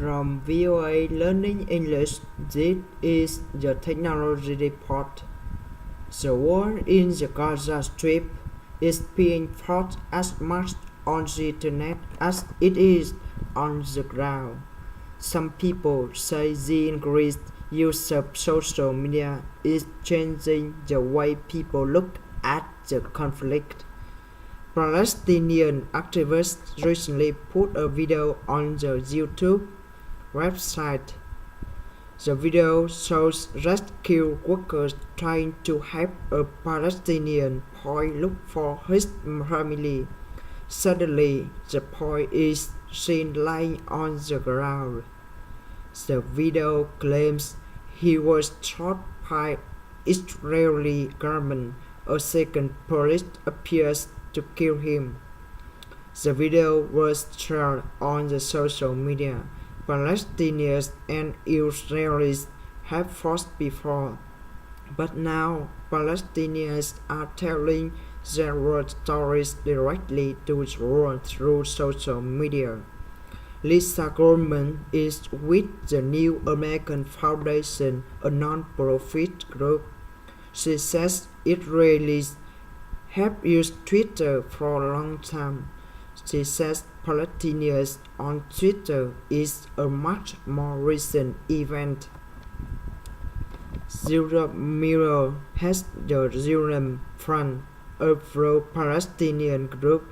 From VOA Learning English, this is the Technology Report. The war in the Gaza Strip is being fought as much on the internet as it is on the ground. Some people say the increased use of social media is changing the way people look at the conflict. Palestinian activists recently put a video on the YouTube website. The video shows rescue workers trying to help a Palestinian boy look for his family. Suddenly, the boy is seen lying on the ground. The video claims he was shot by Israeli gunmen. A second police appears to kill him. The video was shared on the social media. Palestinians and Israelis have fought before, but now Palestinians are telling their war stories directly to the world through social media. Lisa Goldman is with the New American Foundation, a non-profit group. She says Israelis have used Twitter for a long time. She says Palestinians on Twitter is a much more recent event. Zerouat Miller has the Jerusalem Front, a pro-Palestinian group.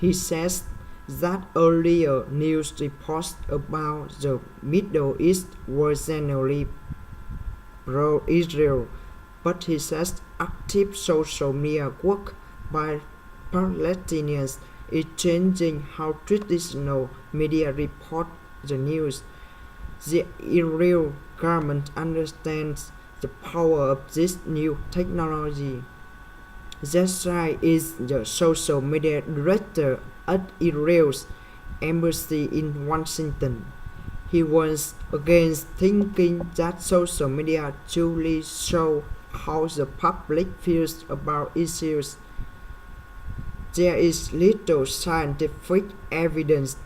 He says that earlier news reports about the Middle East were generally pro-Israel, but he says active social media work by Palestinians is changing how traditional media report the news. The Israeli government understands the power of this new technology. Zesai is the social media director at Israel's embassy in Washington. He warns against thinking that social media truly show how the public feels about issues. There is little scientific evidence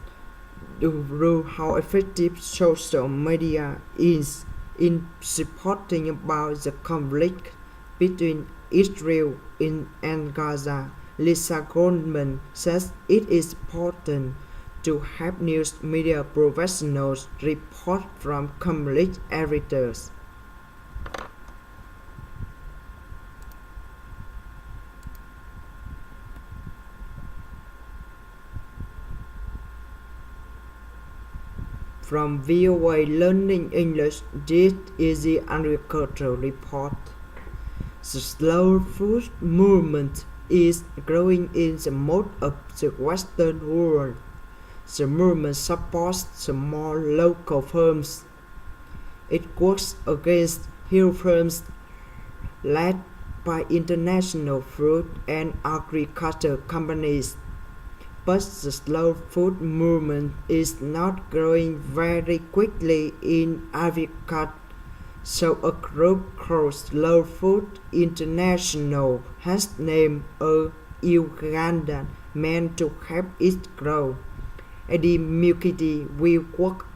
to prove how effective social media is in supporting about the conflict between Israel and Gaza. Lisa Goldman says it is important to have news media professionals report from conflict areas. From VOA Learning English, this is the Agricultural Report. The slow food movement is growing in the most of the Western world. The movement supports small local firms. It works against huge firms led by international food and agriculture companies. But the slow food movement is not growing very quickly in Africa, so a group called Slow Food International has named a Ugandan man to help it grow. Eddie Mukiti will work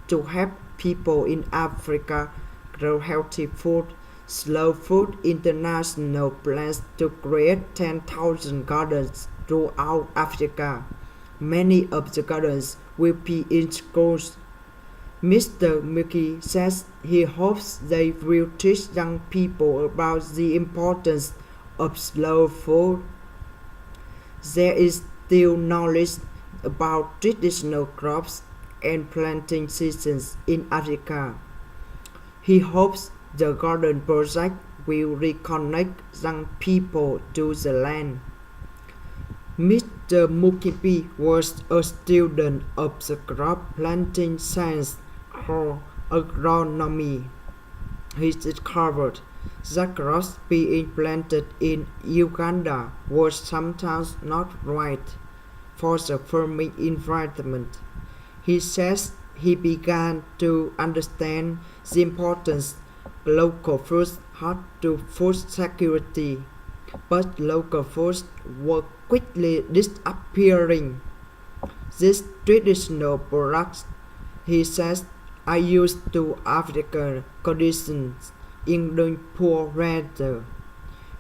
to help people in Africa grow healthy food. Slow Food International plans to create 10,000 gardens throughout Africa. Many of the gardens will be in schools. Mr. Mukti says he hopes they will teach young people about the importance of slow food. There is still knowledge about traditional crops and planting seasons in Africa. He hopes the garden project will reconnect young people to the land. Mr. Mukipi was a student of the crop planting science or agronomy. He discovered that crops being planted in Uganda was sometimes not right for the farming environment. He says he began to understand the importance local foods had to food security, but local foods were quickly disappearing. These traditional products, he says, are used to African conditions, including poor weather.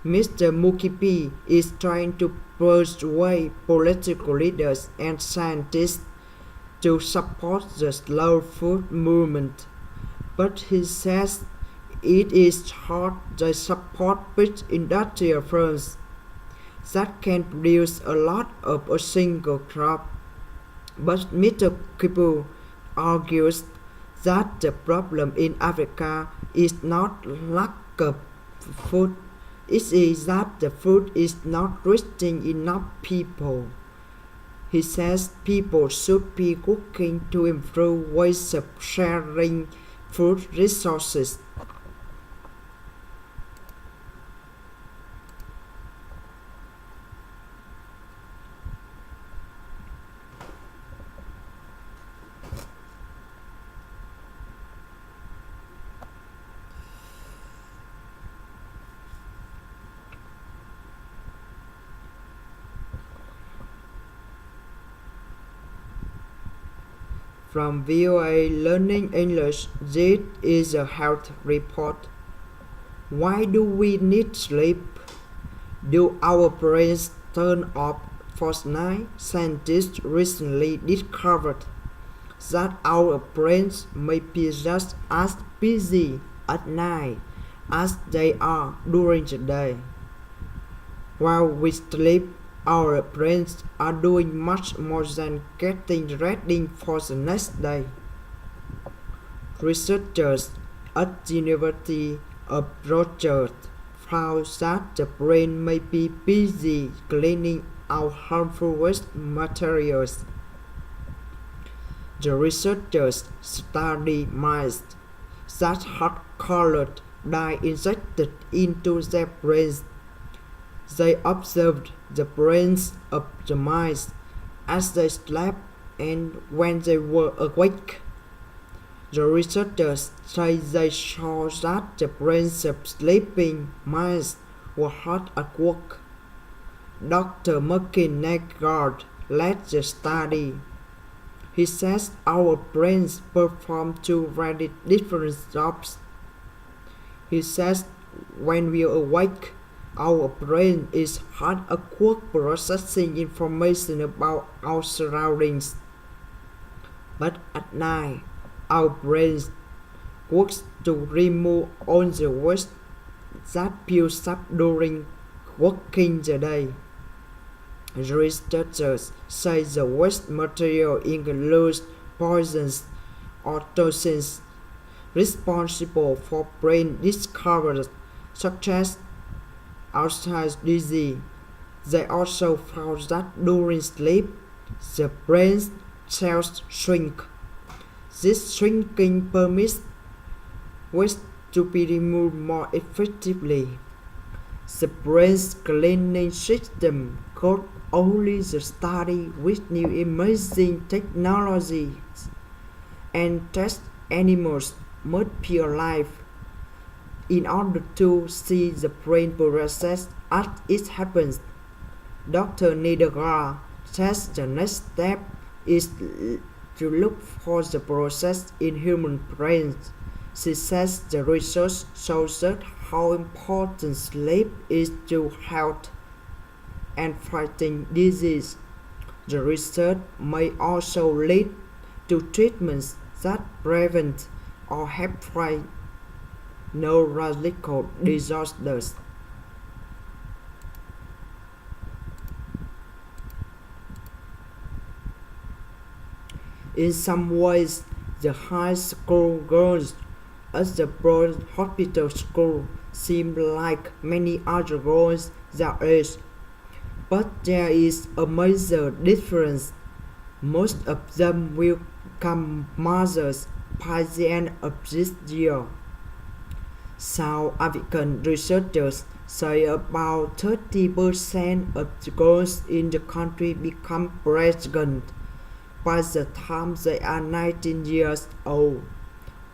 Mr. Mukipi is trying to persuade political leaders and scientists to support the slow food movement, but he says it is hard to support big industrial firms that can produce a lot of a single crop. But Mr. Kipu argues that the problem in Africa is not lack of food, it is that the food is not reaching enough people. He says people should be working to improve ways of sharing food resources. From VOA Learning English, this is a health report. Why do we need sleep? Do our brains turn off for night? Scientists recently discovered that our brains may be just as busy at night as they are during the day. While we sleep, our brains are doing much more than getting ready for the next day. Researchers at the University of Rochester found that the brain may be busy cleaning out harmful waste materials. The researchers studied mice that had colored dye injected into their brains. They observed the brains of the mice as they slept and when they were awake. The researchers say they saw that the brains of sleeping mice were hard at work. Dr. Martin Negard led the study. He says our brains perform two very different jobs. He says when we are awake, our brain is hard at work processing information about our surroundings. But at night, our brain works to remove all the waste that builds up during working the day. The researchers say the waste material includes poisons or toxins responsible for brain disorders such as Alzheimer's disease. They also found that during sleep, the brain cells shrink. This shrinking permits waste to be removed more effectively. The brain's cleaning system could only the study with new amazing technologies and test animals must be alive in order to see the brain process as it happens. Dr. Niedergar says the next step is to look for the process in human brains. She says the research shows how important sleep is to health and fighting disease. The research may also lead to treatments that prevent or help fight neurological disorders. In some ways, the high school girls at the Broad Hospital School seem like many other girls their age, but there is a major difference. Most of them will become mothers by the end of this year. South African researchers say about 30% of the girls in the country become pregnant by the time they are 19 years old.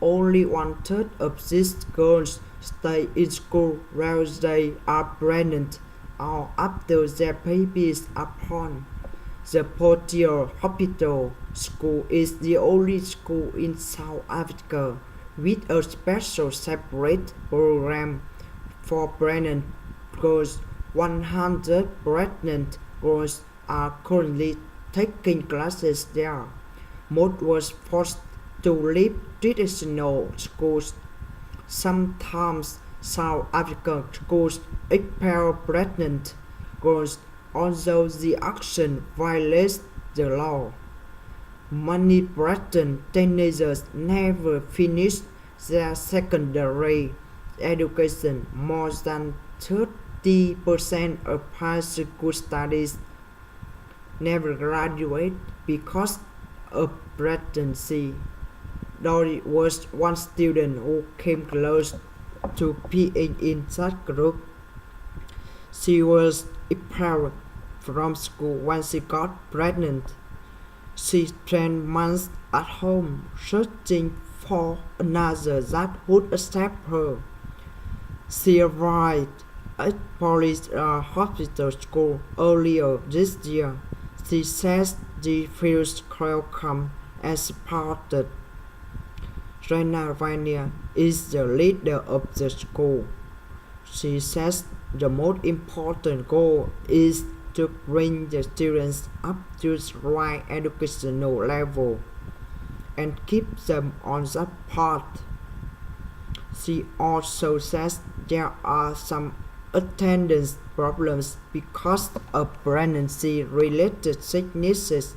Only 1/3 of these girls stay in school while they are pregnant or after their babies are born. The Portier Hospital School is the only school in South Africa with a special separate program for pregnant girls. 100 pregnant girls are currently taking classes there. Most were forced to leave traditional schools. Sometimes South African schools expel pregnant girls, although the action violates the law. Many pregnant teenagers never finish their secondary education. More than 30% of high school studies never graduate because of pregnancy. Dory was one student who came close to being in that group. She was expelled from school when she got pregnant. She spent months at home searching for another that would accept her. She arrived at Police Hospital School earlier this year. She says she feels welcome and supported. Rena Vania is the leader of the school. She says the most important goal is to bring the students up to the right educational level and keep them on that path. She also says there are some attendance problems because of pregnancy-related sicknesses.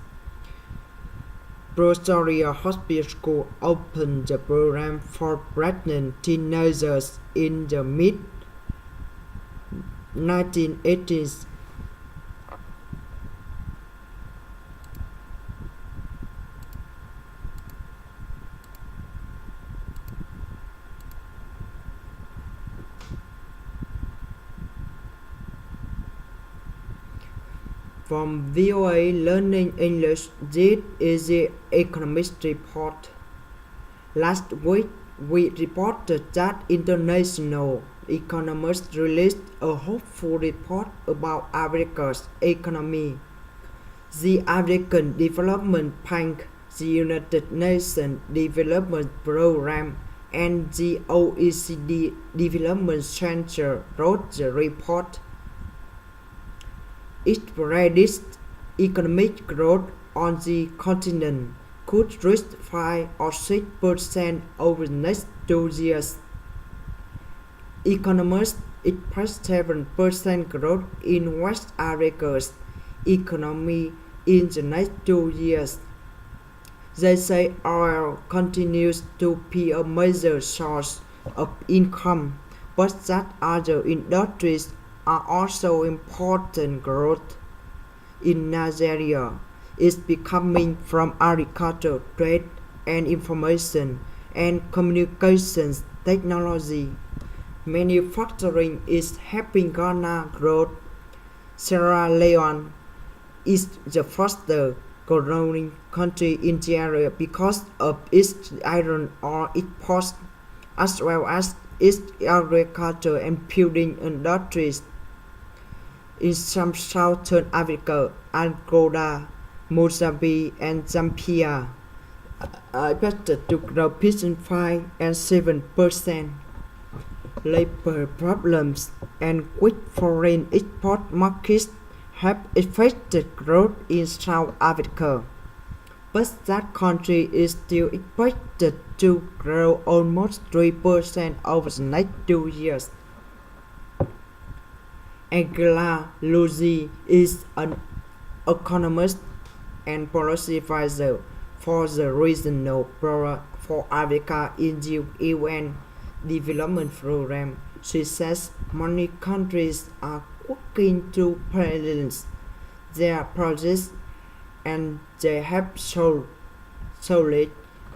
Pretoria Hospital School opened the program for pregnant teenagers in the mid-1980s. From VOA Learning English, this is the Economist Report. Last week, we reported that international economists released a hopeful report about Africa's economy. The African Development Bank, the United Nations Development Programme, and the OECD Development Center wrote the report. It predicts economic growth on the continent could reach 5 or 6% over the next 2 years. Economists expect 7% growth in West Africa's economy in the next 2 years. They say oil continues to be a major source of income, but that other industries are also important. Growth in Nigeria is becoming from agriculture, trade and information and communications technology. Manufacturing is helping Ghana grow. Sierra Leone is the fastest growing country in the area because of its iron ore exports, as well as its agriculture and building industries. In some southern Africa, Angola, Mozambique and Zambia are expected to grow between 5 and 7%. Labor problems and weak foreign export markets have affected growth in South Africa, but that country is still expected to grow almost 3% over the next 2 years. Angela Lucy is an economist and policy advisor for the Regional Forum for Africa in the UN Development Program. She says many countries are working to balance their projects and they have solid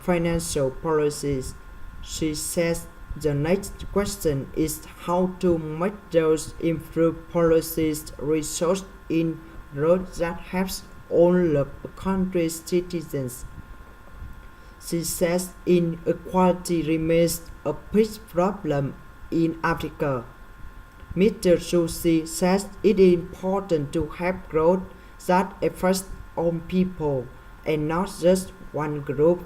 financial policies. She says the next question is how to make those improved policies result in growth that helps all of the country's citizens. She says inequality remains a big problem in Africa. Mr. Susi says it is important to have growth that affects all people and not just one group.